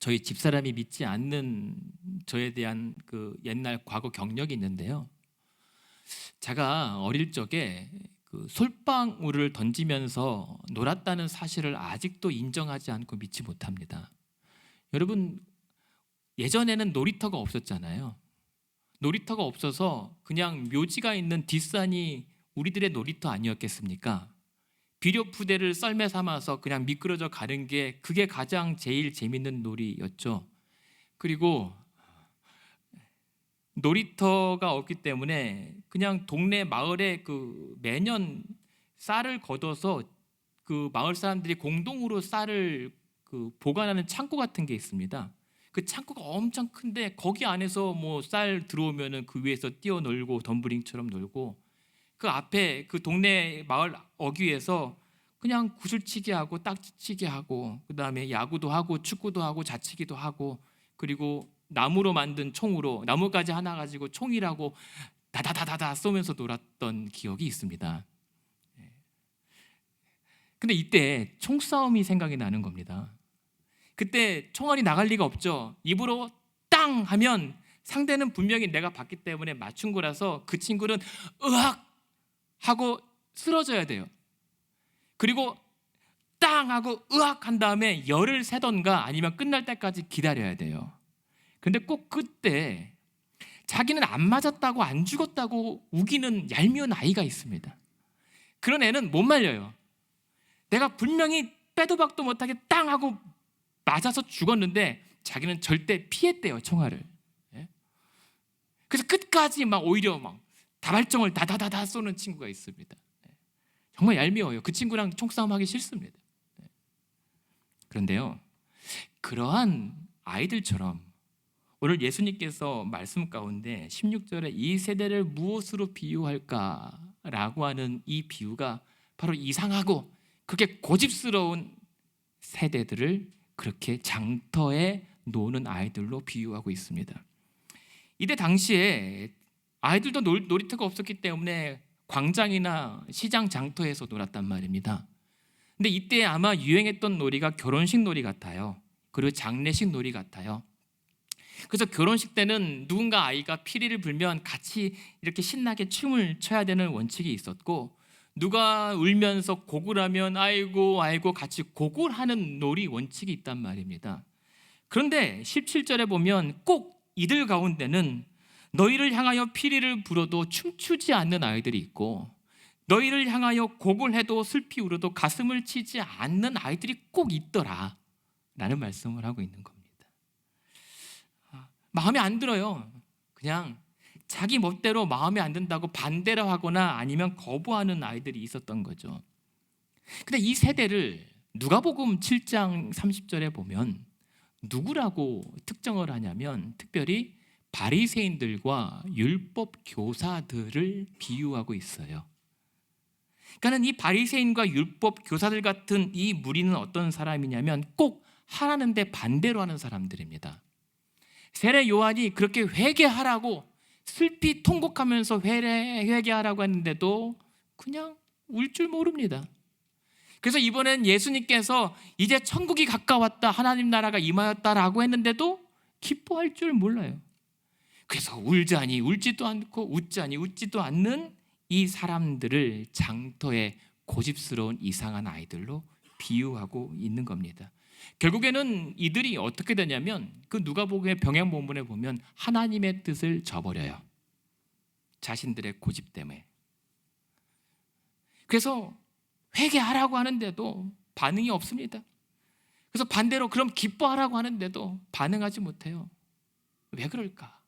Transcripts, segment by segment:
저희 집사람이 믿지 않는 저에 대한 그 옛날 과거 경력이 있는데요. 제가 어릴 적에 그 솔방울을 던지면서 놀았다는 사실을 아직도 인정하지 않고 믿지 못합니다. 여러분, 예전에는 놀이터가 없었잖아요. 놀이터가 없어서 그냥 묘지가 있는 뒷산이 우리들의 놀이터 아니었겠습니까? 비료푸대를 썰매 삼아서 그냥 미끄러져 가는 게 그게 가장 제일 재밌는 놀이였죠. 그리고 놀이터가 없기 때문에 그냥 동네 마을에 그 매년 쌀을 걷어서 그 마을 사람들이 공동으로 쌀을 그 보관하는 창고 같은 게 있습니다. 그 창고가 엄청 큰데 거기 안에서 뭐 쌀 들어오면은 그 위에서 뛰어놀고 덤블링처럼 놀고, 그 앞에 그 동네 마을 어귀에서 그냥 구슬치기 하고 딱지치기 하고, 그 다음에 야구도 하고 축구도 하고 자치기도 하고, 그리고 나무로 만든 총으로 나무까지 하나 가지고 총이라고 다다다다다 쏘면서 놀았던 기억이 있습니다. 근데 이때 총싸움이 생각이 나는 겁니다. 그때 총알이 나갈 리가 없죠. 입으로 땅 하면 상대는 분명히 내가 봤기 때문에 맞춘 거라서 그 친구는 으악 하고 쓰러져야 돼요. 그리고 땅 하고 으악 한 다음에 열을 세던가 아니면 끝날 때까지 기다려야 돼요. 근데 꼭 그때 자기는 안 맞았다고 안 죽었다고 우기는 얄미운 아이가 있습니다. 그런 애는 못 말려요. 내가 분명히 빼도 박도 못하게 땅 하고 맞아서 죽었는데 자기는 절대 피했대요, 총알을. 그래서 끝까지 막 오히려 막 다발정을 다다다다 쏘는 친구가 있습니다. 정말 얄미워요. 그 친구랑 총싸움 하기 싫습니다. 그런데요, 그러한 아이들처럼 오늘 예수님께서 말씀 가운데 16절에 이 세대를 무엇으로 비유할까라고 하는 이 비유가 바로 이상하고 그렇게 고집스러운 세대들을 그렇게 장터에 노는 아이들로 비유하고 있습니다. 이때 당시에 아이들도 놀이터가 없었기 때문에 광장이나 시장 장터에서 놀았단 말입니다. 근데 이때 아마 유행했던 놀이가 결혼식 놀이 같아요. 그리고 장례식 놀이 같아요. 그래서 결혼식 때는 누군가 아이가 피리를 불면 같이 이렇게 신나게 춤을 춰야 되는 원칙이 있었고, 누가 울면서 곡을 하면 아이고 아이고 같이 곡을 하는 놀이 원칙이 있단 말입니다. 그런데 17절에 보면 꼭 이들 가운데는 너희를 향하여 피리를 불어도 춤추지 않는 아이들이 있고, 너희를 향하여 곡을 해도 슬피 울어도 가슴을 치지 않는 아이들이 꼭 있더라 라는 말씀을 하고 있는 겁니다. 마음에 안 들어요. 그냥 자기 멋대로 마음에 안 든다고 반대로 하거나 아니면 거부하는 아이들이 있었던 거죠. 근데 이 세대를 누가복음 7장 30절에 보면 누구라고 특정을 하냐면 특별히 바리새인들과 율법 교사들을 비유하고 있어요. 그러니까 이 바리새인과 율법 교사들 같은 이 무리는 어떤 사람이냐면 꼭 하라는데 반대로 하는 사람들입니다. 세례 요한이 그렇게 회개하라고 슬피 통곡하면서 회개하라고 했는데도 그냥 울 줄 모릅니다. 그래서 이번엔 예수님께서 이제 천국이 가까웠다, 하나님 나라가 임하였다라고 했는데도 기뻐할 줄 몰라요. 그래서 울자니 울지도 않고 웃자니 웃지도 않는 이 사람들을 장터의 고집스러운 이상한 아이들로 비유하고 있는 겁니다. 결국에는 이들이 어떻게 되냐면 그 누가복음의 병행 본문에 보면 하나님의 뜻을 저버려요. 자신들의 고집 때문에. 그래서 회개하라고 하는데도 반응이 없습니다. 그래서 반대로 그럼 기뻐하라고 하는데도 반응하지 못해요. 왜 그럴까?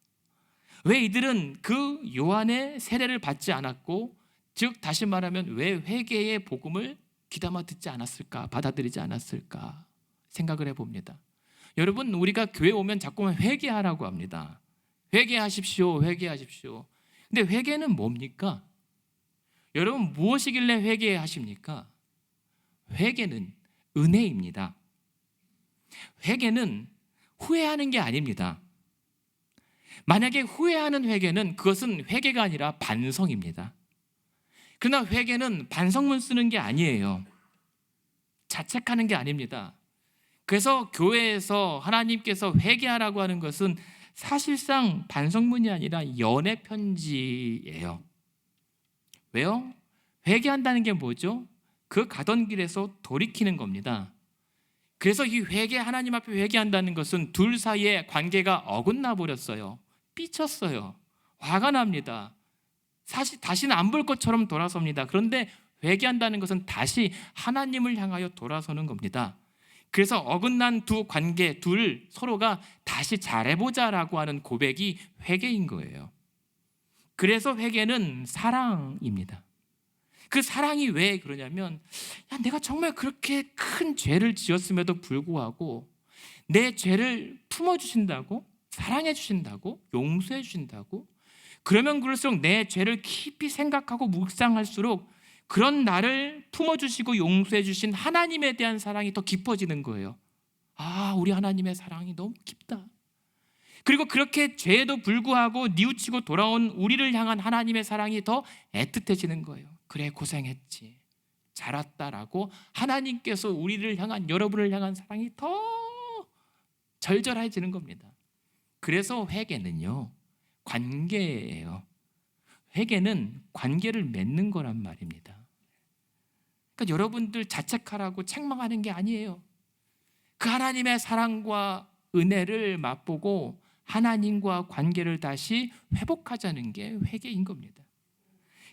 왜 이들은 그 요한의 세례를 받지 않았고, 즉 다시 말하면 왜 회개의 복음을 귀담아 듣지 않았을까, 받아들이지 않았을까 생각을 해봅니다. 여러분, 우리가 교회 오면 자꾸만 회개하라고 합니다. 회개하십시오, 회개하십시오. 근데 회개는 뭡니까? 여러분, 무엇이길래 회개하십니까? 회개는 은혜입니다. 회개는 후회하는 게 아닙니다. 만약에 후회하는 회개는 그것은 회개가 아니라 반성입니다. 그러나 회개는 반성문 쓰는 게 아니에요. 자책하는 게 아닙니다. 그래서 교회에서 하나님께서 회개하라고 하는 것은 사실상 반성문이 아니라 연애 편지예요. 왜요? 회개한다는 게 뭐죠? 그 가던 길에서 돌이키는 겁니다. 그래서 이 하나님 앞에 회개한다는 것은 둘 사이의 관계가 어긋나 버렸어요. 삐쳤어요. 화가 납니다. 사실 다시는 안 볼 것처럼 돌아섭니다. 그런데 회개한다는 것은 다시 하나님을 향하여 돌아서는 겁니다. 그래서 어긋난 두 관계, 서로가 다시 잘해보자라고 하는 고백이 회개인 거예요. 그래서 회개는 사랑입니다. 그 사랑이 왜 그러냐면, 내가 정말 그렇게 큰 죄를 지었음에도 불구하고 내 죄를 품어주신다고, 사랑해주신다고, 용서해주신다고, 그러면 그럴수록 내 죄를 깊이 생각하고 묵상할수록 그런 나를 품어주시고 용서해주신 하나님에 대한 사랑이 더 깊어지는 거예요. 우리 하나님의 사랑이 너무 깊다. 그리고 그렇게 죄에도 불구하고 뉘우치고 돌아온 우리를 향한 하나님의 사랑이 더 애틋해지는 거예요. 그래, 고생했지, 잘 왔다라고 하나님께서 우리를 향한, 여러분을 향한 사랑이 더 절절해지는 겁니다. 그래서 회개는요, 관계예요. 회개는 관계를 맺는 거란 말입니다. 그러니까 여러분들 자책하라고 책망하는 게 아니에요. 그 하나님의 사랑과 은혜를 맛보고 하나님과 관계를 다시 회복하자는 게 회개인 겁니다.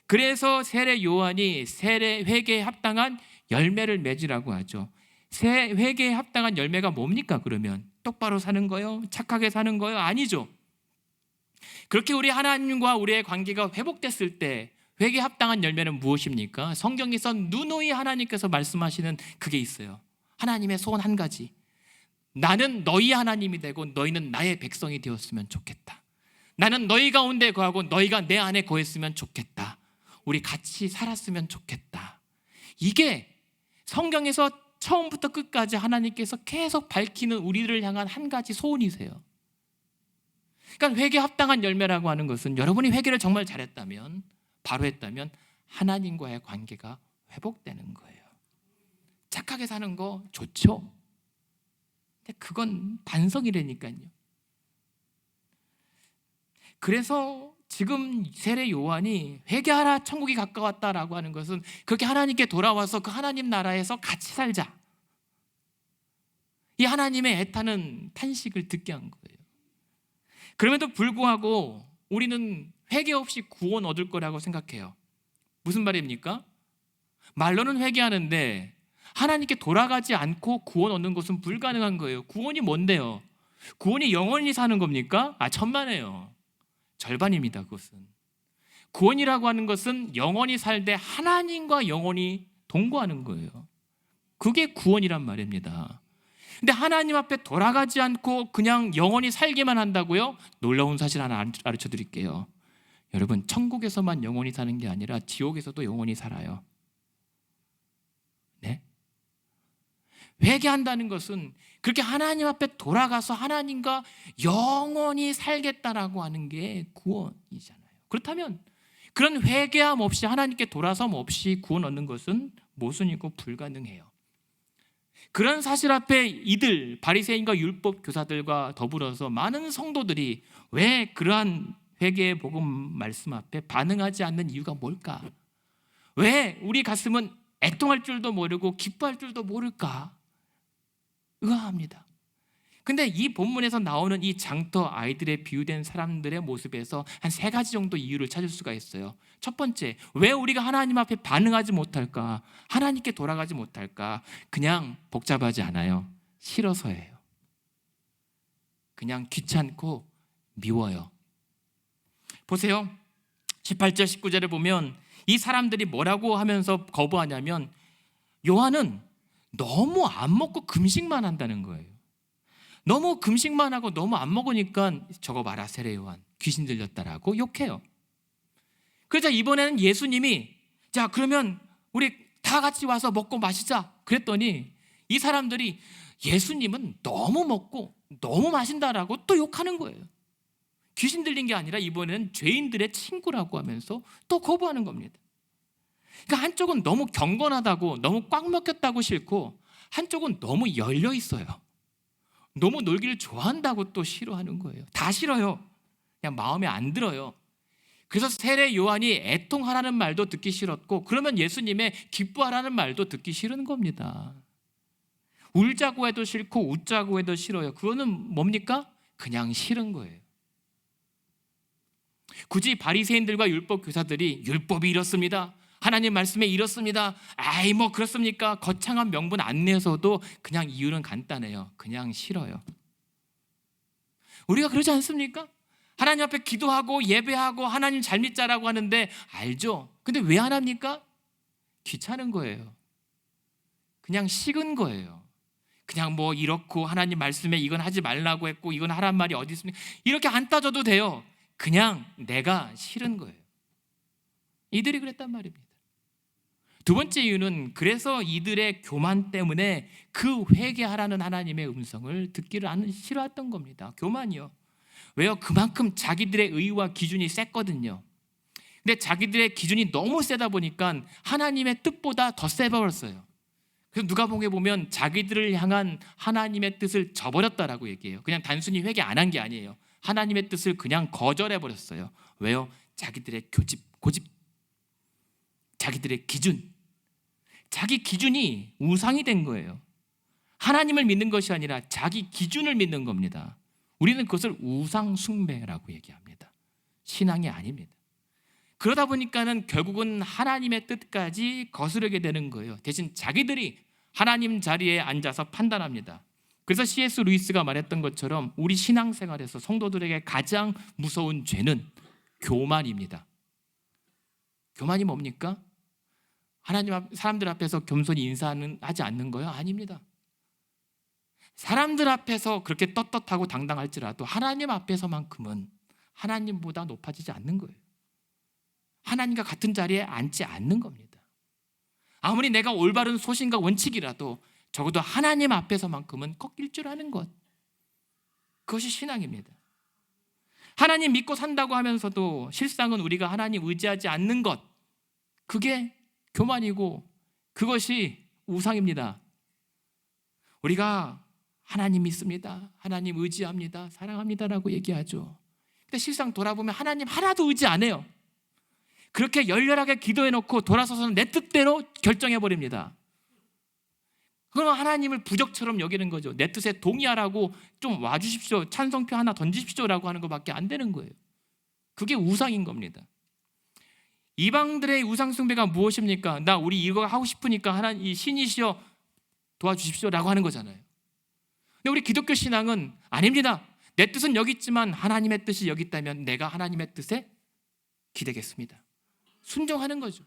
그래서 세례 요한이 회개에 합당한 열매를 맺으라고 하죠. 회개에 합당한 열매가 뭡니까? 그러면 똑바로 사는 거요? 착하게 사는 거요? 아니죠. 그렇게 우리 하나님과 우리의 관계가 회복됐을 때 회개에 합당한 열매는 무엇입니까? 성경에서 누누이 하나님께서 말씀하시는 그게 있어요. 하나님의 소원 한 가지. 나는 너희 하나님이 되고 너희는 나의 백성이 되었으면 좋겠다. 나는 너희 가운데 거하고 너희가 내 안에 거했으면 좋겠다. 우리 같이 살았으면 좋겠다. 이게 성경에서 처음부터 끝까지 하나님께서 계속 밝히는 우리를 향한 한 가지 소원이세요. 그러니까 회개에 합당한 열매라고 하는 것은 여러분이 회개를 정말 잘했다면, 바로 했다면 하나님과의 관계가 회복되는 거예요. 착하게 사는 거 좋죠. 근데 그건 반성이라니까요. 그래서 지금 세례 요한이 회개하라, 천국이 가까웠다라고 하는 것은 그렇게 하나님께 돌아와서 그 하나님 나라에서 같이 살자, 이 하나님의 애타는 탄식을 듣게 한 거예요. 그럼에도 불구하고 우리는 회개 없이 구원 얻을 거라고 생각해요. 무슨 말입니까? 말로는 회개하는데 하나님께 돌아가지 않고 구원 얻는 것은 불가능한 거예요. 구원이 뭔데요? 구원이 영원히 사는 겁니까? 천만에요. 절반입니다. 그것은. 구원이라고 하는 것은 영원히 살되 하나님과 영원히 동거하는 거예요. 그게 구원이란 말입니다. 근데 하나님 앞에 돌아가지 않고 그냥 영원히 살기만 한다고요? 놀라운 사실 하나 가르쳐 드릴게요. 여러분, 천국에서만 영원히 사는 게 아니라 지옥에서도 영원히 살아요. 네? 회개한다는 것은 그렇게 하나님 앞에 돌아가서 하나님과 영원히 살겠다라고 하는 게 구원이잖아요. 그렇다면 그런 회개함 없이, 하나님께 돌아섬 없이 구원 얻는 것은 모순이고 불가능해요. 그런 사실 앞에 이들 바리새인과 율법 교사들과 더불어서 많은 성도들이 왜 그러한 회개의 복음 말씀 앞에 반응하지 않는 이유가 뭘까? 왜 우리 가슴은 애통할 줄도 모르고 기뻐할 줄도 모를까? 의아합니다. 근데 이 본문에서 나오는 이 장터 아이들의 비유된 사람들의 모습에서 한 3가지 정도 이유를 찾을 수가 있어요. 첫 번째, 왜 우리가 하나님 앞에 반응하지 못할까? 하나님께 돌아가지 못할까? 그냥 복잡하지 않아요. 싫어서예요. 그냥 귀찮고 미워요. 보세요. 18절 19절을 보면 이 사람들이 뭐라고 하면서 거부하냐면, 요한은 너무 안 먹고 금식만 한다는 거예요. 너무 금식만 하고 너무 안 먹으니까 저거 봐라, 세례 요한 귀신 들렸다라고 욕해요. 그러자 이번에는 예수님이 자, 그러면 우리 다 같이 와서 먹고 마시자 그랬더니 이 사람들이 예수님은 너무 먹고 너무 마신다라고 또 욕하는 거예요. 귀신 들린 게 아니라 이번에는 죄인들의 친구라고 하면서 또 거부하는 겁니다. 그러니까 한쪽은 너무 경건하다고, 너무 꽉 먹혔다고 싫고, 한쪽은 너무 열려 있어요. 너무 놀기를 좋아한다고 또 싫어하는 거예요. 다 싫어요. 그냥 마음에 안 들어요. 그래서 세례 요한이 애통하라는 말도 듣기 싫었고, 그러면 예수님의 기뻐하라는 말도 듣기 싫은 겁니다. 울자고 해도 싫고 웃자고 해도 싫어요. 그거는 뭡니까? 그냥 싫은 거예요. 굳이 바리새인들과 율법 교사들이 율법이 이렇습니다, 하나님 말씀에 이렇습니다, 아이 뭐 그렇습니까? 거창한 명분 안 내서도 그냥 이유는 간단해요. 그냥 싫어요. 우리가 그러지 않습니까? 하나님 앞에 기도하고 예배하고 하나님 잘 믿자라고 하는데 알죠? 근데 왜 안 합니까? 귀찮은 거예요. 그냥 식은 거예요. 그냥 뭐 이렇고 하나님 말씀에 이건 하지 말라고 했고 이건 하란 말이 어디 있습니까? 이렇게 안 따져도 돼요. 그냥 내가 싫은 거예요. 이들이 그랬단 말입니다. 두 번째 이유는 그래서 이들의 교만 때문에 그 회개하라는 하나님의 음성을 듣기를 싫어했던 겁니다. 교만이요. 왜요? 그만큼 자기들의 의와 기준이 셌거든요. 근데 자기들의 기준이 너무 세다 보니까 하나님의 뜻보다 더 세버렸어요. 그래서 누가복음에 보면 자기들을 향한 하나님의 뜻을 저버렸다라고 얘기해요. 그냥 단순히 회개 안 한 게 아니에요. 하나님의 뜻을 그냥 거절해버렸어요. 왜요? 자기들의 고집, 자기들의 기준, 자기 기준이 우상이 된 거예요. 하나님을 믿는 것이 아니라 자기 기준을 믿는 겁니다. 우리는 그것을 우상 숭배라고 얘기합니다. 신앙이 아닙니다. 그러다 보니까는 결국은 하나님의 뜻까지 거스르게 되는 거예요. 대신 자기들이 하나님 자리에 앉아서 판단합니다. 그래서 C.S. 루이스가 말했던 것처럼 우리 신앙생활에서 성도들에게 가장 무서운 죄는 교만입니다. 교만이 뭡니까? 사람들 앞에서 겸손히 인사하지 않는 거요? 아닙니다. 사람들 앞에서 그렇게 떳떳하고 당당할지라도 하나님 앞에서만큼은 하나님보다 높아지지 않는 거예요. 하나님과 같은 자리에 앉지 않는 겁니다. 아무리 내가 올바른 소신과 원칙이라도 적어도 하나님 앞에서만큼은 꺾일 줄 아는 것, 그것이 신앙입니다. 하나님 믿고 산다고 하면서도 실상은 우리가 하나님 의지하지 않는 것, 그게 교만이고 그것이 우상입니다. 우리가 하나님 믿습니다, 하나님 의지합니다, 사랑합니다라고 얘기하죠. 근데 실상 돌아보면 하나님 하나도 의지 안 해요. 그렇게 열렬하게 기도해놓고 돌아서서는 내 뜻대로 결정해버립니다. 그러면 하나님을 부적처럼 여기는 거죠. 내 뜻에 동의하라고 좀 와주십시오, 찬성표 하나 던지십시오라고 하는 것밖에 안 되는 거예요. 그게 우상인 겁니다. 이방들의 우상 숭배가 무엇입니까? 우리 이거 하고 싶으니까 하나님 이 신이시여 도와주십시오라고 하는 거잖아요. 근데 우리 기독교 신앙은 아닙니다. 내 뜻은 여기 있지만 하나님의 뜻이 여기 있다면 내가 하나님의 뜻에 기대겠습니다. 순종하는 거죠.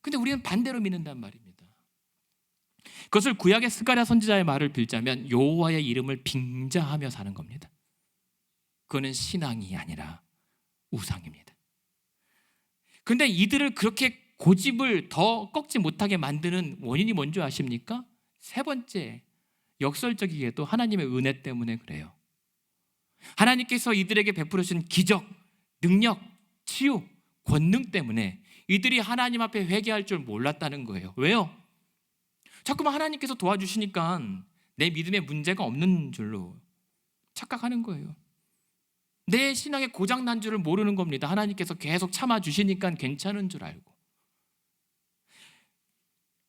근데 우리는 반대로 믿는단 말입니다. 그것을 구약의 스가랴 선지자의 말을 빌자면 여호와의 이름을 빙자하며 사는 겁니다. 그거는 신앙이 아니라 우상입니다. 근데 이들을 그렇게 고집을 더 꺾지 못하게 만드는 원인이 뭔지 아십니까? 세 번째, 역설적이게도 하나님의 은혜 때문에 그래요. 하나님께서 이들에게 베풀으신 기적, 능력, 치유, 권능 때문에 이들이 하나님 앞에 회개할 줄 몰랐다는 거예요. 왜요? 자꾸만 하나님께서 도와주시니까 내 믿음에 문제가 없는 줄로 착각하는 거예요. 내 신앙에 고장난 줄을 모르는 겁니다. 하나님께서 계속 참아주시니까 괜찮은 줄 알고.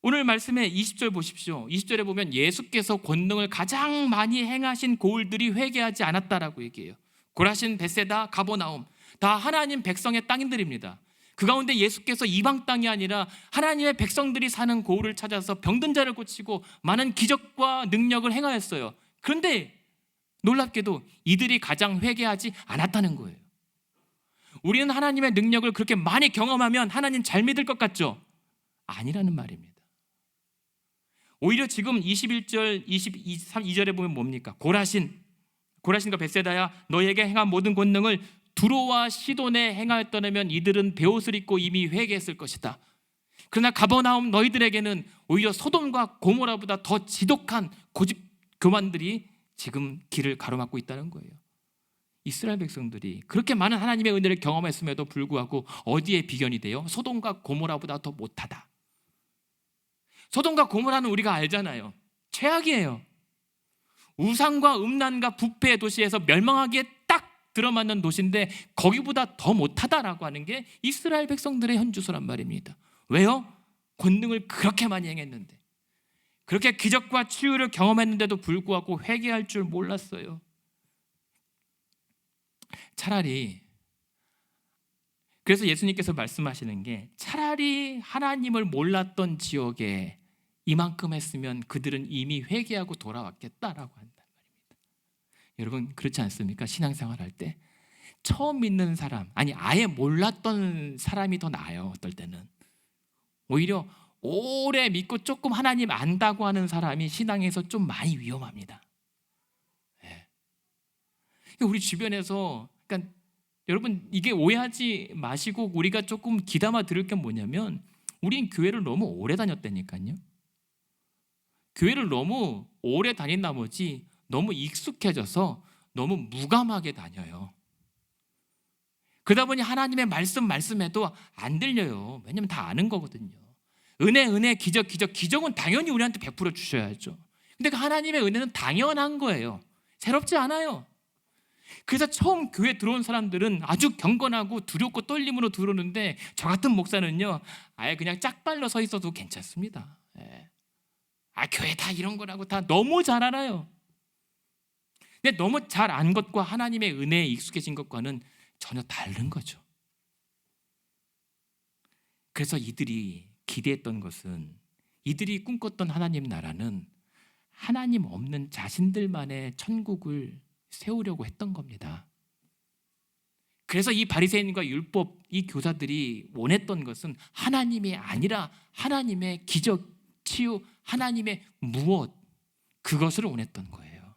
오늘 말씀에 20절 보십시오. 20절에 보면 예수께서 권능을 가장 많이 행하신 고을들이 회개하지 않았다라고 얘기해요. 고라신, 벳세다, 가버나움, 다 하나님 백성의 땅들입니다. 그 가운데 예수께서 이방 땅이 아니라 하나님의 백성들이 사는 고을을 찾아서 병든 자를 고치고 많은 기적과 능력을 행하였어요. 그런데 놀랍게도 이들이 가장 회개하지 않았다는 거예요. 우리는 하나님의 능력을 그렇게 많이 경험하면 하나님 잘 믿을 것 같죠? 아니라는 말입니다. 오히려 지금 21절, 22절에 보면 뭡니까? 고라신과 벳세다야, 너에게 행한 모든 권능을 두로와 시돈에 행하였더라면 이들은 베옷을 입고 이미 회개했을 것이다. 그러나 가버나움 너희들에게는 오히려 소돔과 고모라보다 더 지독한 고집 교만들이 지금 길을 가로막고 있다는 거예요. 이스라엘 백성들이 그렇게 많은 하나님의 은혜를 경험했음에도 불구하고 어디에 비견이 돼요? 소돔과 고모라보다 더 못하다. 소돔과 고모라는 우리가 알잖아요. 최악이에요. 우상과 음란과 부패의 도시에서 멸망하기에 딱 들어맞는 도시인데 거기보다 더 못하다라고 하는 게 이스라엘 백성들의 현주소란 말입니다. 왜요? 권능을 그렇게 많이 행했는데, 그렇게 기적과 치유를 경험했는데도 불구하고 회개할 줄 몰랐어요. 차라리, 그래서 예수님께서 말씀하시는 게, 차라리 하나님을 몰랐던 지역에 이만큼 했으면 그들은 이미 회개하고 돌아왔겠다라고 한단 말입니다. 여러분 그렇지 않습니까? 신앙생활 할 때 처음 믿는 사람, 아니 아예 몰랐던 사람이 더 나아요. 어떨 때는 오히려 오래 믿고 조금 하나님 안다고 하는 사람이 신앙에서 좀 많이 위험합니다. 네. 우리 주변에서, 그러니까 여러분 이게 오해하지 마시고 우리가 조금 귀담아 들을 게 뭐냐면, 우린 교회를 너무 오래 다녔다니까요. 교회를 너무 오래 다닌 나머지 너무 익숙해져서 너무 무감하게 다녀요. 그러다 보니 하나님의 말씀해도 안 들려요. 왜냐면 다 아는 거거든요. 은혜, 기적은 당연히 우리한테 베풀어 주셔야죠. 근데 그 하나님의 은혜는 당연한 거예요. 새롭지 않아요. 그래서 처음 교회 들어온 사람들은 아주 경건하고 두렵고 떨림으로 들어오는데, 저 같은 목사는요, 아예 그냥 짝발로 서 있어도 괜찮습니다. 예. 교회 다 이런 거라고 다 너무 잘 알아요. 근데 너무 잘 안 것과 하나님의 은혜에 익숙해진 것과는 전혀 다른 거죠. 그래서 이들이 기대했던 것은, 이들이 꿈꿨던 하나님 나라는 하나님 없는 자신들만의 천국을 세우려고 했던 겁니다. 그래서 이 바리새인과 율법, 이 교사들이 원했던 것은 하나님이 아니라 하나님의 기적, 치유, 하나님의 무엇, 그것을 원했던 거예요.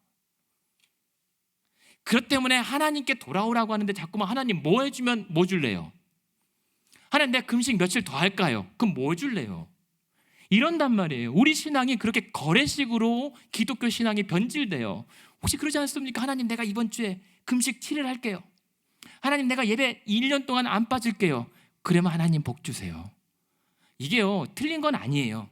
그렇기 때문에 하나님께 돌아오라고 하는데 자꾸만 하나님 뭐 해주면 뭐 줄래요? 하나님 내가 금식 며칠 더 할까요? 그럼 뭐 줄래요? 이런단 말이에요. 우리 신앙이 그렇게 거래식으로 기독교 신앙이 변질돼요. 혹시 그러지 않습니까? 하나님 내가 이번 주에 금식 7일 할게요. 하나님 내가 예배 1년 동안 안 빠질게요. 그러면 하나님 복 주세요. 이게요, 틀린 건 아니에요.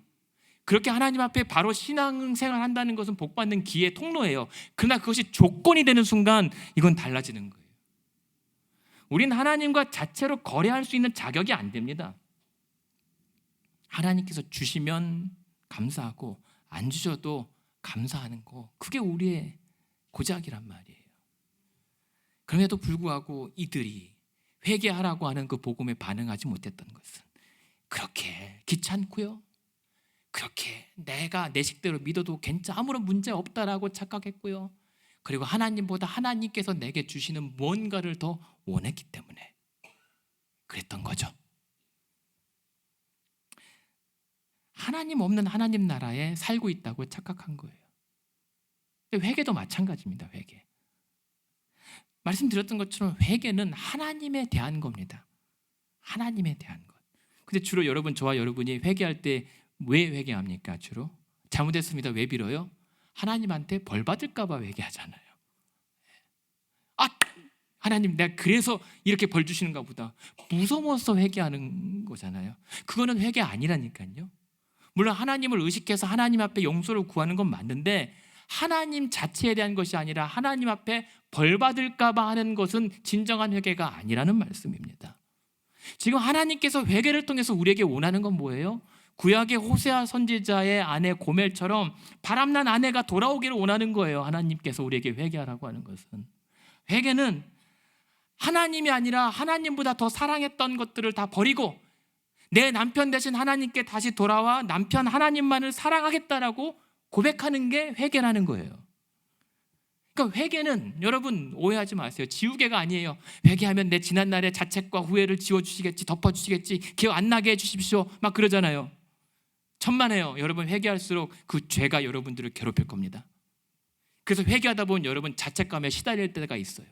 그렇게 하나님 앞에 바로 신앙생활 한다는 것은 복받는 기회 통로예요. 그러나 그것이 조건이 되는 순간 이건 달라지는 거예요. 우린 하나님과 자체로 거래할 수 있는 자격이 안 됩니다. 하나님께서 주시면 감사하고 안 주셔도 감사하는 거, 그게 우리의 고작이란 말이에요. 그럼에도 불구하고 이들이 회개하라고 하는 그 복음에 반응하지 못했던 것은, 그렇게 귀찮고요, 그렇게 내가 내 식대로 믿어도 아무런 문제 없다라고 착각했고요, 그리고 하나님보다 하나님께서 내게 주시는 뭔가를 더 원했기 때문에 그랬던 거죠. 하나님 없는 하나님 나라에 살고 있다고 착각한 거예요. 근데 회개도 마찬가지입니다. 회개, 말씀드렸던 것처럼 회개는 하나님에 대한 겁니다. 하나님에 대한 것. 근데 주로 저와 여러분이 회개할 때 왜 회개합니까? 주로 잘못했습니다. 왜 빌어요? 하나님한테 벌 받을까 봐 회개하잖아요. 하나님 내가 그래서 이렇게 벌 주시는가 보다, 무서워서 회개하는 거잖아요. 그거는 회개 아니라니까요. 물론 하나님을 의식해서 하나님 앞에 용서를 구하는 건 맞는데, 하나님 자체에 대한 것이 아니라 하나님 앞에 벌 받을까 봐 하는 것은 진정한 회개가 아니라는 말씀입니다. 지금 하나님께서 회개를 통해서 우리에게 원하는 건 뭐예요? 구약의 호세아 선지자의 아내 고멜처럼 바람난 아내가 돌아오기를 원하는 거예요. 하나님께서 우리에게 회개하라고 하는 것은, 회개는 하나님이 아니라 하나님보다 더 사랑했던 것들을 다 버리고 내 남편 대신 하나님께 다시 돌아와 남편 하나님만을 사랑하겠다라고 고백하는 게 회개라는 거예요. 그러니까 회개는, 여러분 오해하지 마세요, 지우개가 아니에요. 회개하면 내 지난날의 자책과 후회를 지워주시겠지, 덮어주시겠지, 기억 안 나게 해주십시오 막 그러잖아요. 천만에요. 여러분 회개할수록 그 죄가 여러분들을 괴롭힐 겁니다. 그래서 회개하다 보면 여러분 자책감에 시달릴 때가 있어요.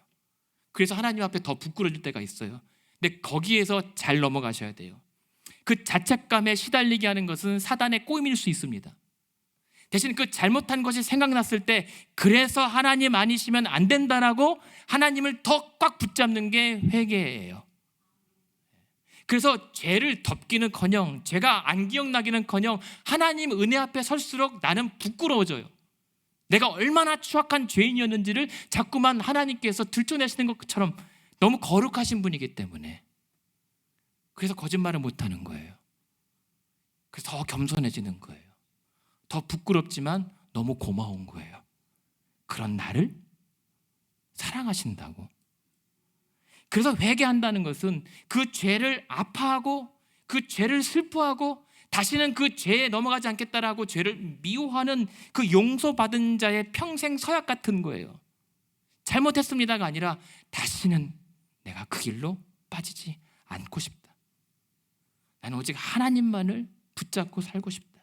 그래서 하나님 앞에 더 부끄러질 때가 있어요. 근데 거기에서 잘 넘어가셔야 돼요. 그 자책감에 시달리게 하는 것은 사단의 꼬임일 수 있습니다. 대신 그 잘못한 것이 생각났을 때, 그래서 하나님 아니시면 안 된다라고 하나님을 더 꽉 붙잡는 게 회개예요. 그래서 죄를 덮기는커녕, 죄가 안 기억나기는커녕 하나님 은혜 앞에 설수록 나는 부끄러워져요. 내가 얼마나 추악한 죄인이었는지를 자꾸만 하나님께서 들춰내시는 것처럼 너무 거룩하신 분이기 때문에. 그래서 거짓말을 못하는 거예요. 그래서 더 겸손해지는 거예요. 더 부끄럽지만 너무 고마운 거예요. 그런 나를 사랑하신다고. 그래서 회개한다는 것은 그 죄를 아파하고 그 죄를 슬퍼하고 다시는 그 죄에 넘어가지 않겠다라고 죄를 미워하는 그 용서받은 자의 평생 서약 같은 거예요. 잘못했습니다가 아니라 다시는 내가 그 길로 빠지지 않고 싶다. 나는 오직 하나님만을 붙잡고 살고 싶다.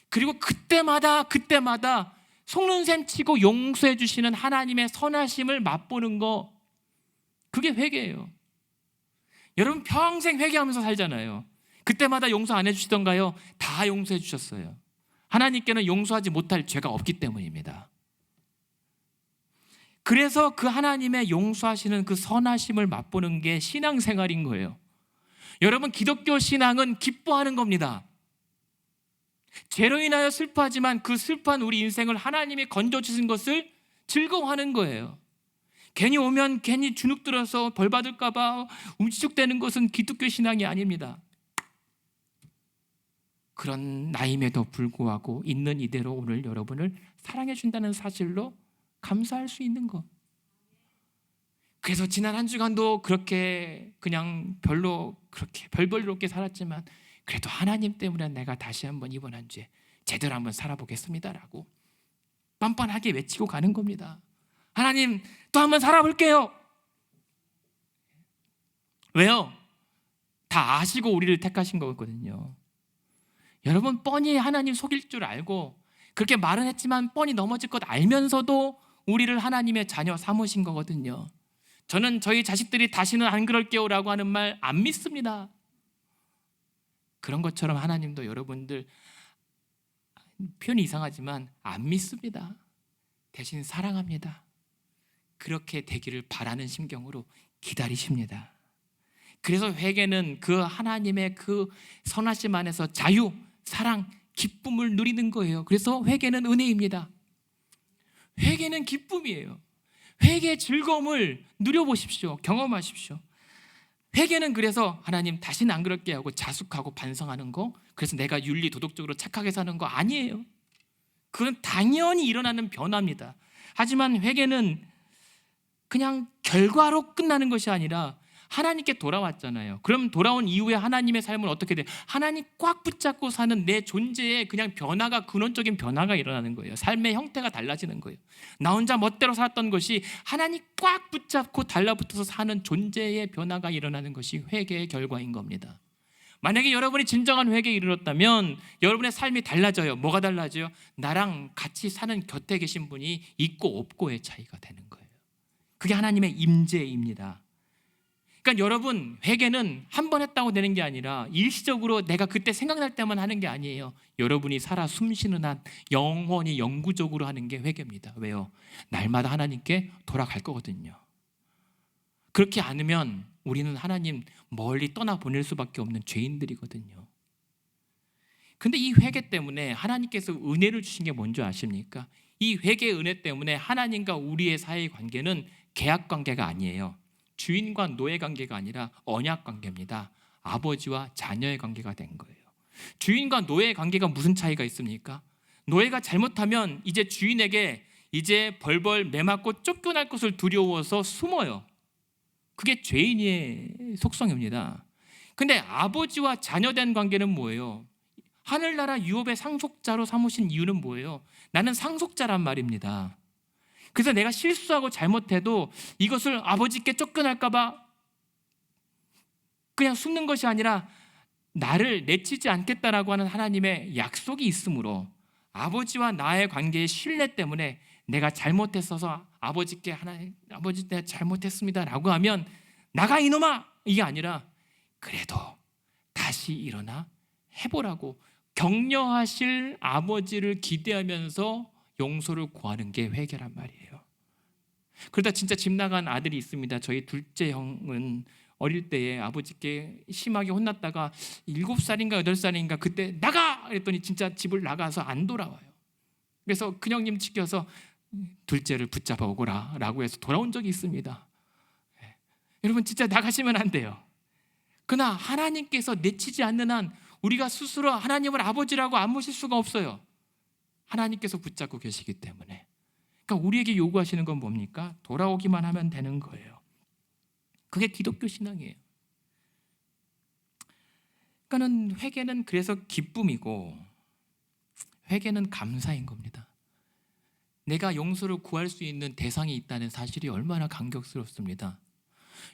그리고 그때마다 속는 셈 치고 용서해 주시는 하나님의 선하심을 맛보는 거, 그게 회개예요. 여러분 평생 회개하면서 살잖아요. 그때마다 용서 안 해주시던가요? 다 용서해 주셨어요. 하나님께는 용서하지 못할 죄가 없기 때문입니다. 그래서 그 하나님의 용서하시는 그 선하심을 맛보는 게 신앙생활인 거예요. 여러분 기독교 신앙은 기뻐하는 겁니다. 죄로 인하여 슬퍼하지만 그 슬퍼한 우리 인생을 하나님이 건져주신 것을 즐거워하는 거예요. 괜히 오면 괜히 주눅 들어서 벌 받을까 봐 움직이는 것은 기독교 신앙이 아닙니다. 그런 나임에도 불구하고 있는 이대로 오늘 여러분을 사랑해 준다는 사실로 감사할 수 있는 것. 그래서 지난 한 주간도 그렇게 그냥 그렇게 별볼이롭게 살았지만 그래도 하나님 때문에 내가 다시 한번 이번 한 주에 제대로 한번 살아보겠습니다라고 뻔뻔하게 외치고 가는 겁니다. 하나님 또 한번 살아볼게요. 왜요? 다 아시고 우리를 택하신 거거든요. 여러분 뻔히 하나님 속일 줄 알고 그렇게 말은 했지만 뻔히 넘어질 것 알면서도 우리를 하나님의 자녀 삼으신 거거든요. 저는 저희 자식들이 다시는 안 그럴게요 라고 하는 말 안 믿습니다. 그런 것처럼 하나님도 여러분들, 표현이 이상하지만 안 믿습니다. 대신 사랑합니다. 그렇게 되기를 바라는 심경으로 기다리십니다. 그래서 회개는 그 하나님의 그 선하심 안에서 자유, 사랑, 기쁨을 누리는 거예요. 그래서 회개는 은혜입니다. 회개는 기쁨이에요. 회개의 즐거움을 누려보십시오. 경험하십시오. 회개는 그래서 하나님 다시는 안 그럴게 하고 자숙하고 반성하는 거, 그래서 내가 윤리 도덕적으로 착하게 사는 거 아니에요. 그건 당연히 일어나는 변화입니다. 하지만 회개는 그냥 결과로 끝나는 것이 아니라 하나님께 돌아왔잖아요. 그럼 돌아온 이후에 하나님의 삶은 어떻게 돼요? 하나님 꽉 붙잡고 사는 내 존재에 그냥 변화가, 근원적인 변화가 일어나는 거예요. 삶의 형태가 달라지는 거예요. 나 혼자 멋대로 살았던 것이 하나님 꽉 붙잡고 달라붙어서 사는 존재의 변화가 일어나는 것이 회개의 결과인 겁니다. 만약에 여러분이 진정한 회개에 이르렀다면 여러분의 삶이 달라져요. 뭐가 달라져요? 나랑 같이 사는 곁에 계신 분이 있고 없고의 차이가 되는 거예요. 그게 하나님의 임재입니다. 그러니까 여러분, 회개는 한 번 했다고 되는 게 아니라 일시적으로 내가 그때 생각날 때만 하는 게 아니에요. 여러분이 살아 숨쉬는 한 영원히 영구적으로 하는 게 회개입니다. 왜요? 날마다 하나님께 돌아갈 거거든요. 그렇지 않으면 우리는 하나님 멀리 떠나보낼 수밖에 없는 죄인들이거든요. 근데 이 회개 때문에 하나님께서 은혜를 주신 게 뭔지 아십니까? 이 회개의 은혜 때문에 하나님과 우리의 사이의 관계는 계약 관계가 아니에요. 주인과 노예 관계가 아니라 언약 관계입니다. 아버지와 자녀의 관계가 된 거예요. 주인과 노예의 관계가 무슨 차이가 있습니까? 노예가 잘못하면 이제 주인에게 이제 벌벌 매맞고 쫓겨날 것을 두려워서 숨어요. 그게 죄인의 속성입니다. 근데 아버지와 자녀된 관계는 뭐예요? 하늘나라 유업의 상속자로 삼으신 이유는 뭐예요? 나는 상속자란 말입니다. 그래서 내가 실수하고 잘못해도 이것을 아버지께 쫓겨날까 봐 그냥 숨는 것이 아니라 나를 내치지 않겠다라고 하는 하나님의 약속이 있으므로 아버지와 나의 관계의 신뢰 때문에 내가 잘못했어서 아버지께 아버지 내가 잘못했습니다라고 하면 나가 이놈아! 이게 아니라 그래도 다시 일어나 해보라고 격려하실 아버지를 기대하면서 용서를 구하는 게 회개란 말이에요. 그러다 진짜 집 나간 아들이 있습니다. 저희 둘째 형은 어릴 때에 아버지께 심하게 혼났다가 7살인가 8살인가 그때 나가! 그랬더니 진짜 집을 나가서 안 돌아와요. 그래서 큰형님 지켜서 둘째를 붙잡아 오거라 라고 해서 돌아온 적이 있습니다. 여러분 진짜 나가시면 안 돼요. 그러나 하나님께서 내치지 않는 한 우리가 스스로 하나님을 아버지라고 안 모실 수가 없어요. 하나님께서 붙잡고 계시기 때문에. 그러니까 우리에게 요구하시는 건 뭡니까? 돌아오기만 하면 되는 거예요. 그게 기독교 신앙이에요. 그러니까는 회개는 그래서 기쁨이고 회개는 감사인 겁니다. 내가 용서를 구할 수 있는 대상이 있다는 사실이 얼마나 감격스럽습니다.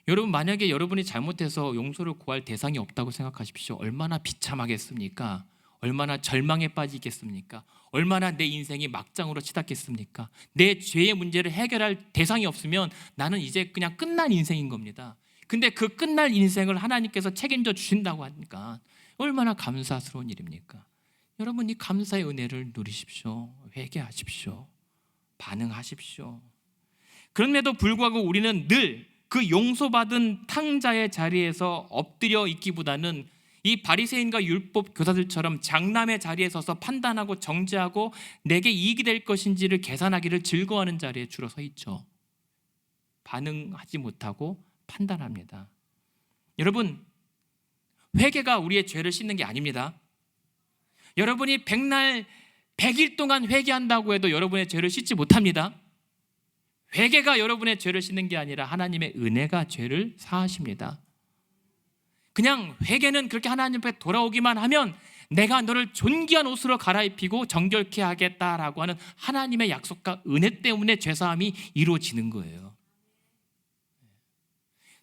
여러분 만약에 여러분이 잘못해서 용서를 구할 대상이 없다고 생각하십시오. 얼마나 비참하겠습니까? 얼마나 절망에 빠지겠습니까? 얼마나 내 인생이 막장으로 치닫겠습니까? 내 죄의 문제를 해결할 대상이 없으면 나는 이제 그냥 끝난 인생인 겁니다. 근데 그 끝날 인생을 하나님께서 책임져 주신다고 하니까 얼마나 감사스러운 일입니까? 여러분 이 감사의 은혜를 누리십시오. 회개하십시오. 반응하십시오. 그럼에도 불구하고 우리는 늘 그 용서받은 탕자의 자리에서 엎드려 있기보다는 이 바리새인과 율법 교사들처럼 장남의 자리에 서서 판단하고 정죄하고 내게 이익이 될 것인지를 계산하기를 즐거워하는 자리에 주로 서 있죠. 반응하지 못하고 판단합니다. 여러분 회개가 우리의 죄를 씻는 게 아닙니다. 여러분이 백날 100일 동안 회개한다고 해도 여러분의 죄를 씻지 못합니다. 회개가 여러분의 죄를 씻는 게 아니라 하나님의 은혜가 죄를 사하십니다. 그냥 회개는 그렇게 하나님 앞에 돌아오기만 하면 내가 너를 존귀한 옷으로 갈아입히고 정결케 하겠다라고 하는 하나님의 약속과 은혜 때문에 죄사함이 이루어지는 거예요.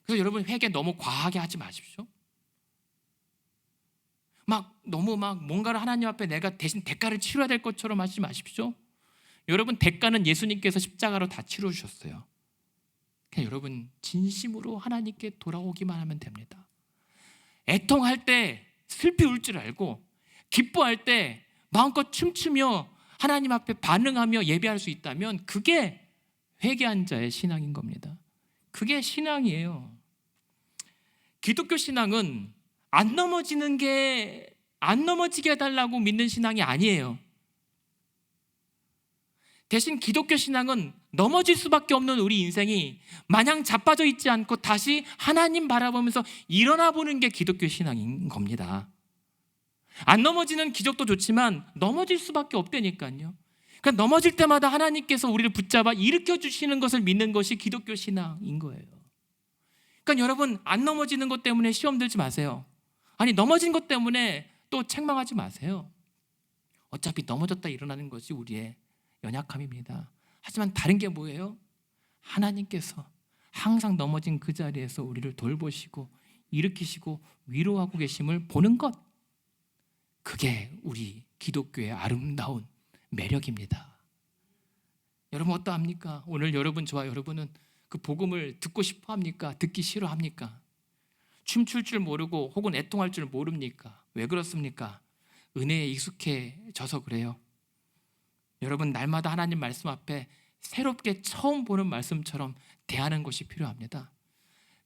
그래서 여러분 회개 너무 과하게 하지 마십시오. 너무 뭔가를 하나님 앞에 내가 대신 대가를 치러야 될 것처럼 하지 마십시오. 여러분 대가는 예수님께서 십자가로 다 치러주셨어요. 그냥 여러분 진심으로 하나님께 돌아오기만 하면 됩니다. 애통할 때 슬피 울 줄 알고 기뻐할 때 마음껏 춤추며 하나님 앞에 반응하며 예배할 수 있다면 그게 회개한 자의 신앙인 겁니다. 그게 신앙이에요. 기독교 신앙은 안 넘어지게 해달라고 믿는 신앙이 아니에요. 대신 기독교 신앙은 넘어질 수밖에 없는 우리 인생이 마냥 자빠져 있지 않고 다시 하나님 바라보면서 일어나 보는 게 기독교 신앙인 겁니다. 안 넘어지는 기적도 좋지만 넘어질 수밖에 없다니까요. 그러니까 넘어질 때마다 하나님께서 우리를 붙잡아 일으켜 주시는 것을 믿는 것이 기독교 신앙인 거예요. 그러니까 여러분 안 넘어지는 것 때문에 시험 들지 마세요. 아니 넘어진 것 때문에 또 책망하지 마세요. 어차피 넘어졌다 일어나는 것이 우리의 연약함입니다. 하지만 다른 게 뭐예요? 하나님께서 항상 넘어진 그 자리에서 우리를 돌보시고 일으키시고 위로하고 계심을 보는 것, 그게 우리 기독교의 아름다운 매력입니다. 여러분 어떠합니까? 오늘 여러분 저와 여러분은 그 복음을 듣고 싶어 합니까? 듣기 싫어합니까? 춤출 줄 모르고 혹은 애통할 줄 모릅니까? 왜 그렇습니까? 은혜에 익숙해져서 그래요. 여러분 날마다 하나님 말씀 앞에 새롭게 처음 보는 말씀처럼 대하는 것이 필요합니다.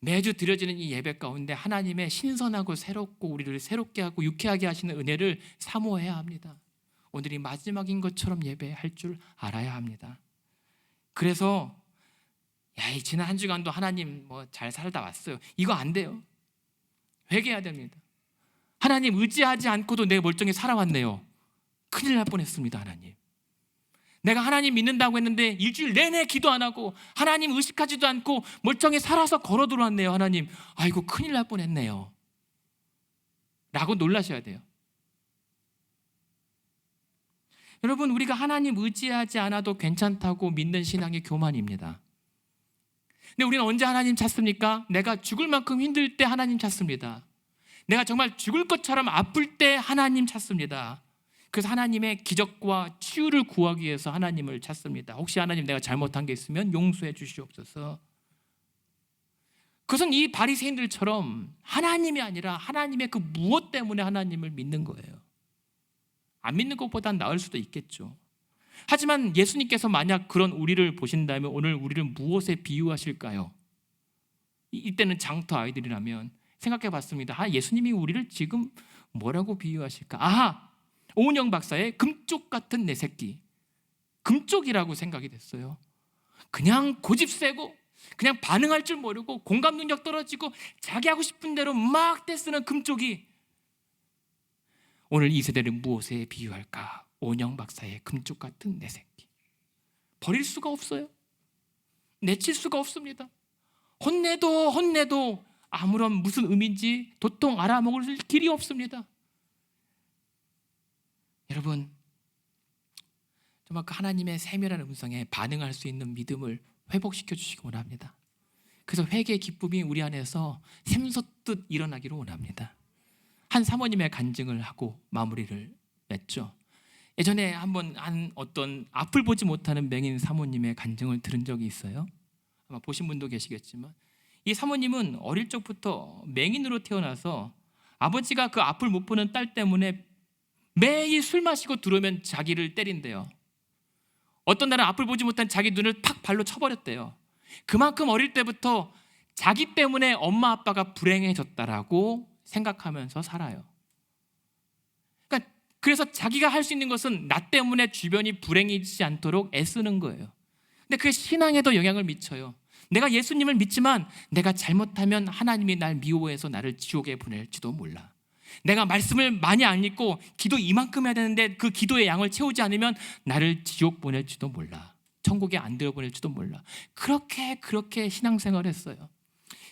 매주 드려지는 이 예배 가운데 하나님의 신선하고 새롭고 우리를 새롭게 하고 유쾌하게 하시는 은혜를 사모해야 합니다. 오늘이 마지막인 것처럼 예배할 줄 알아야 합니다. 그래서 이 지난 한 주간도 하나님 잘 살다 왔어요. 이거 안 돼요. 회개해야 됩니다. 하나님 의지하지 않고도 내 멀쩡히 살아왔네요. 큰일 날 뻔했습니다. 하나님. 내가 하나님 믿는다고 했는데 일주일 내내 기도 안 하고 하나님 의식하지도 않고 멀쩡히 살아서 걸어 들어왔네요. 하나님, 아이고 큰일 날 뻔했네요 라고 놀라셔야 돼요. 여러분 우리가 하나님 의지하지 않아도 괜찮다고 믿는 신앙이 교만입니다. 근데 우리는 언제 하나님 찾습니까? 내가 죽을 만큼 힘들 때 하나님 찾습니다. 내가 정말 죽을 것처럼 아플 때 하나님 찾습니다. 그래서 하나님의 기적과 치유를 구하기 위해서 하나님을 찾습니다. 혹시 하나님 내가 잘못한 게 있으면 용서해 주시옵소서. 그것은 이 바리새인들처럼 하나님이 아니라 하나님의 그 무엇 때문에 하나님을 믿는 거예요. 안 믿는 것보단 나을 수도 있겠죠. 하지만 예수님께서 만약 그런 우리를 보신다면 오늘 우리를 무엇에 비유하실까요? 이때는 장터 아이들이라면 생각해 봤습니다. 예수님이 우리를 지금 뭐라고 비유하실까? 오은영 박사의 금쪽 같은 내 새끼. 금쪽이라고 생각이 됐어요. 그냥 고집 세고 그냥 반응할 줄 모르고 공감 능력 떨어지고 자기 하고 싶은 대로 막 떼쓰는 금쪽이 오늘 이 세대를 무엇에 비유할까? 오은영 박사의 금쪽 같은 내 새끼. 버릴 수가 없어요. 내칠 수가 없습니다. 혼내도 아무런 무슨 의미인지 도통 알아먹을 길이 없습니다. 여러분, 정말 그 하나님의 세밀한 음성에 반응할 수 있는 믿음을 회복시켜 주시기 원합니다. 그래서 회개의 기쁨이 우리 안에서 샘솟듯 일어나기를 원합니다. 한 사모님의 간증을 하고 마무리를 맺죠. 예전에 한번 어떤 앞을 보지 못하는 맹인 사모님의 간증을 들은 적이 있어요. 아마 보신 분도 계시겠지만 이 사모님은 어릴 적부터 맹인으로 태어나서 아버지가 그 앞을 못 보는 딸 때문에 매일 술 마시고 들어오면 자기를 때린대요. 어떤 날은 앞을 보지 못한 자기 눈을 팍 발로 쳐버렸대요. 그만큼 어릴 때부터 자기 때문에 엄마 아빠가 불행해졌다라고 생각하면서 살아요. 그래서 자기가 할 수 있는 것은 나 때문에 주변이 불행해지지 않도록 애쓰는 거예요. 근데 그게 신앙에도 영향을 미쳐요. 내가 예수님을 믿지만 내가 잘못하면 하나님이 날 미워해서 나를 지옥에 보낼지도 몰라. 내가 말씀을 많이 안 읽고 기도 이만큼 해야 되는데 그 기도의 양을 채우지 않으면 나를 지옥 보낼지도 몰라. 천국에 안 들어보낼지도 몰라. 그렇게 신앙생활을 했어요.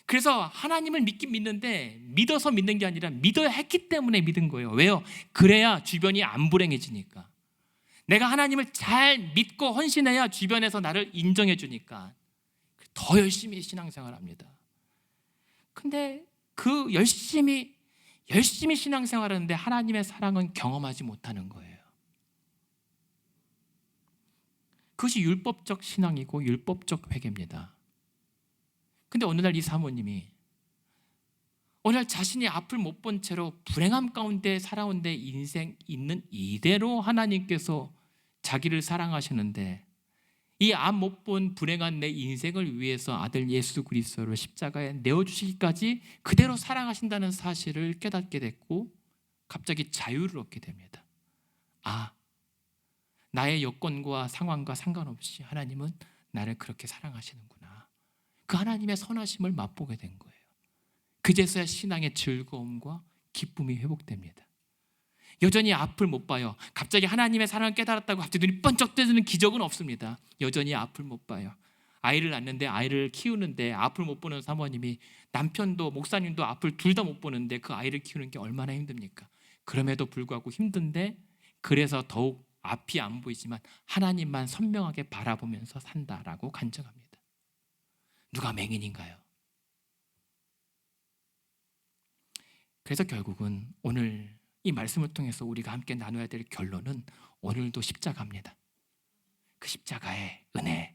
그래서 하나님을 믿긴 믿는데 믿어서 믿는 게 아니라 믿어야 했기 때문에 믿은 거예요. 왜요? 그래야 주변이 안 불행해지니까. 내가 하나님을 잘 믿고 헌신해야 주변에서 나를 인정해 주니까 더 열심히 신앙생활합니다. 근데 그 열심히 신앙생활하는데 하나님의 사랑은 경험하지 못하는 거예요. 그것이 율법적 신앙이고 율법적 회개입니다. 근데 어느 날 이 사모님이 어느 날 자신이 앞을 못 본 채로 불행함 가운데 살아온 데 인생 있는 이대로 하나님께서 자기를 사랑하시는데 이 앞 못 본 불행한 내 인생을 위해서 아들 예수 그리스도를 십자가에 내어주시기까지 그대로 사랑하신다는 사실을 깨닫게 됐고 갑자기 자유를 얻게 됩니다. 나의 여건과 상황과 상관없이 하나님은 나를 그렇게 사랑하시는구나. 그 하나님의 선하심을 맛보게 된 거예요. 그제서야 신앙의 즐거움과 기쁨이 회복됩니다. 여전히 앞을 못 봐요. 갑자기 하나님의 사랑을 깨달았다고 갑자기 눈이 번쩍 뜨는 기적은 없습니다. 여전히 앞을 못 봐요. 아이를 낳는데 아이를 키우는데 앞을 못 보는 사모님이 남편도 목사님도 앞을 둘 다 못 보는데 그 아이를 키우는 게 얼마나 힘듭니까? 그럼에도 불구하고 힘든데 그래서 더욱 앞이 안 보이지만 하나님만 선명하게 바라보면서 산다라고 간증합니다. 누가 맹인인가요? 그래서 결국은 오늘 이 말씀을 통해서 우리가 함께 나눠야 될 결론은 오늘도 십자가입니다. 그 십자가의 은혜,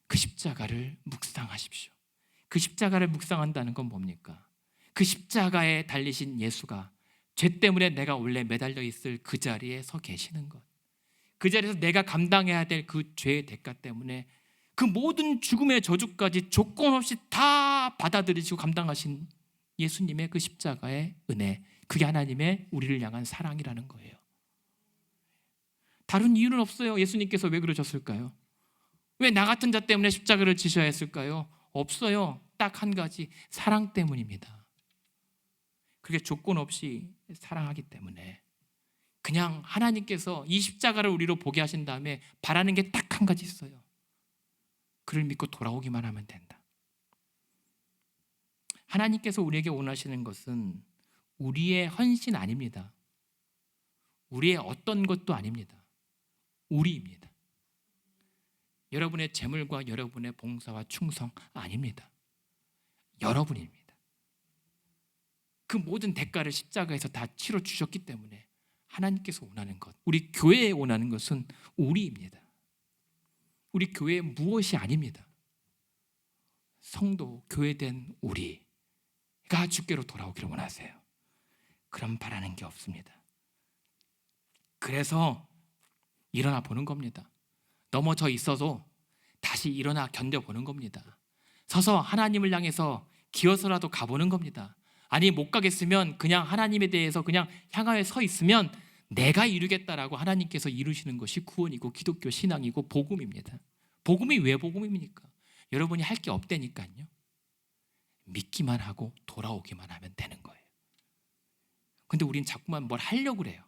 그 십자가를 묵상하십시오. 그 십자가를 묵상한다는 건 뭡니까? 그 십자가에 달리신 예수가 죄 때문에 내가 원래 매달려 있을 그 자리에 서 계시는 것, 그 자리에서 내가 감당해야 될 그 죄의 대가 때문에 그 모든 죽음의 저주까지 조건 없이 다 받아들이시고 감당하신 예수님의 그 십자가의 은혜, 그게 하나님의 우리를 향한 사랑이라는 거예요. 다른 이유는 없어요. 예수님께서 왜 그러셨을까요? 왜 나 같은 자 때문에 십자가를 지셔야 했을까요? 없어요. 딱 한 가지, 사랑 때문입니다. 그게 조건 없이 사랑하기 때문에 그냥 하나님께서 이 십자가를 우리로 보게 하신 다음에 바라는 게 딱 한 가지 있어요. 그를 믿고 돌아오기만 하면 된다. 하나님께서 우리에게 원하시는 것은 우리의 헌신 아닙니다. 우리의 어떤 것도 아닙니다. 우리입니다. 여러분의 재물과 여러분의 봉사와 충성 아닙니다. 여러분입니다. 그 모든 대가를 십자가에서 다 치러 주셨기 때문에 하나님께서 원하는 것, 우리 교회에 원하는 것은 우리입니다. 우리 교회의 무엇이 아닙니다. 성도, 교회된 우리가 주께로 돌아오기를 원하세요. 그럼 바라는 게 없습니다. 그래서 일어나 보는 겁니다. 넘어져 있어도 다시 일어나 견뎌보는 겁니다. 서서 하나님을 향해서 기어서라도 가보는 겁니다. 아니 못 가겠으면 그냥 하나님에 대해서 그냥 향하여 서 있으면 내가 이루겠다라고 하나님께서 이루시는 것이 구원이고 기독교 신앙이고 복음입니다. 복음이 왜 복음입니까? 여러분이 할 게 없다니까요. 믿기만 하고 돌아오기만 하면 되는 거예요. 근데 우린 자꾸만 뭘 하려고 그래요.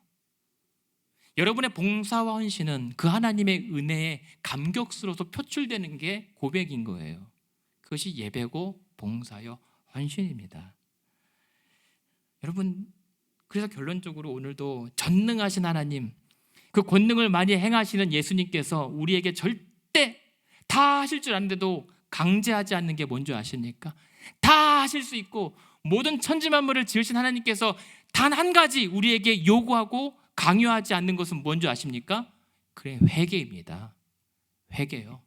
여러분의 봉사와 헌신은 그 하나님의 은혜에 감격스러워서 표출되는 게 고백인 거예요. 그것이 예배고 봉사여 헌신입니다. 여러분, 그래서 결론적으로 오늘도 전능하신 하나님, 그 권능을 많이 행하시는 예수님께서 우리에게 절대 다 하실 줄 아는데도 강제하지 않는 게 뭔지 아십니까? 다 하실 수 있고 모든 천지만물을 지으신 하나님께서 단 한 가지 우리에게 요구하고 강요하지 않는 것은 뭔지 아십니까? 그래, 회개입니다. 회개요.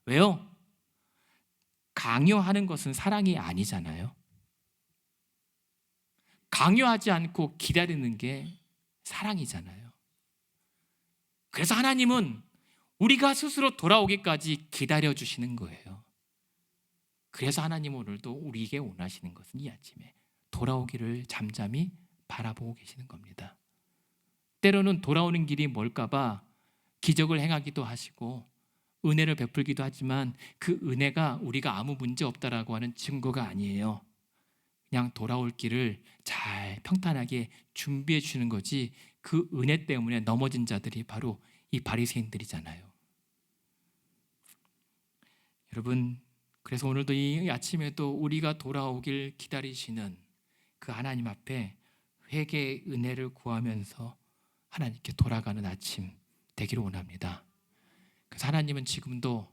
왜요? 강요하는 것은 사랑이 아니잖아요. 강요하지 않고 기다리는 게 사랑이잖아요. 그래서 하나님은 우리가 스스로 돌아오기까지 기다려주시는 거예요. 그래서 하나님은 오늘도 우리에게 원하시는 것은 이 아침에 돌아오기를 잠잠히 바라보고 계시는 겁니다. 때로는 돌아오는 길이 뭘까봐 기적을 행하기도 하시고 은혜를 베풀기도 하지만 그 은혜가 우리가 아무 문제 없다라고 하는 증거가 아니에요. 그냥 돌아올 길을 잘 평탄하게 준비해 주는 거지, 그 은혜 때문에 넘어진 자들이 바로 이 바리새인들이잖아요. 여러분, 그래서 오늘도 이 아침에도 우리가 돌아오길 기다리시는 그 하나님 앞에 회개의 은혜를 구하면서 하나님께 돌아가는 아침 되기를 원합니다. 그래서 하나님은 지금도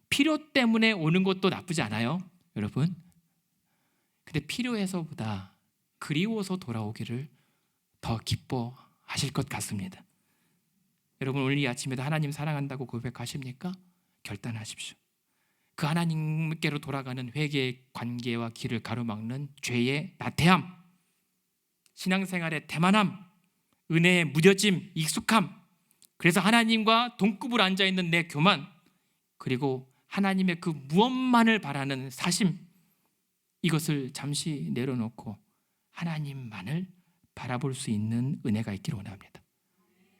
필요 때문에 오는 것도 나쁘지 않아요, 여러분. 근데 필요해서보다 그리워서 돌아오기를 더 기뻐하실 것 같습니다. 여러분, 오늘 이 아침에도 하나님 사랑한다고 고백하십니까? 결단하십시오. 그 하나님께로 돌아가는 회개의 관계와 길을 가로막는 죄의 나태함, 신앙생활의 대만함, 은혜의 무뎌짐, 익숙함, 그래서 하나님과 동급으로 앉아있는 내 교만, 그리고 하나님의 그 무엇만을 바라는 사심, 이것을 잠시 내려놓고 하나님만을 바라볼 수 있는 은혜가 있기를 원합니다.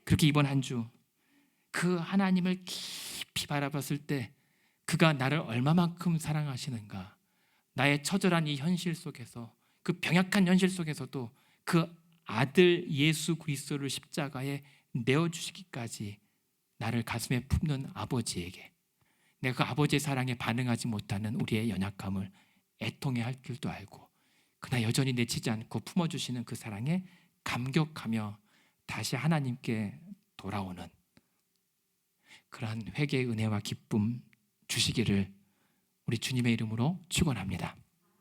그렇게 이번 한 주 그 하나님을 깊이 바라봤을 때 그가 나를 얼마만큼 사랑하시는가, 나의 처절한 이 현실 속에서, 그 병약한 현실 속에서도 그 아들 예수 그리스도를 십자가에 내어주시기까지 나를 가슴에 품는 아버지에게, 내가 그 아버지의 사랑에 반응하지 못하는 우리의 연약함을 애통해 할 줄도 알고, 그러나 여전히 내치지 않고 품어주시는 그 사랑에 감격하며 다시 하나님께 돌아오는 그러한 회개의 은혜와 기쁨 주시기를 우리 주님의 이름으로 축원합니다.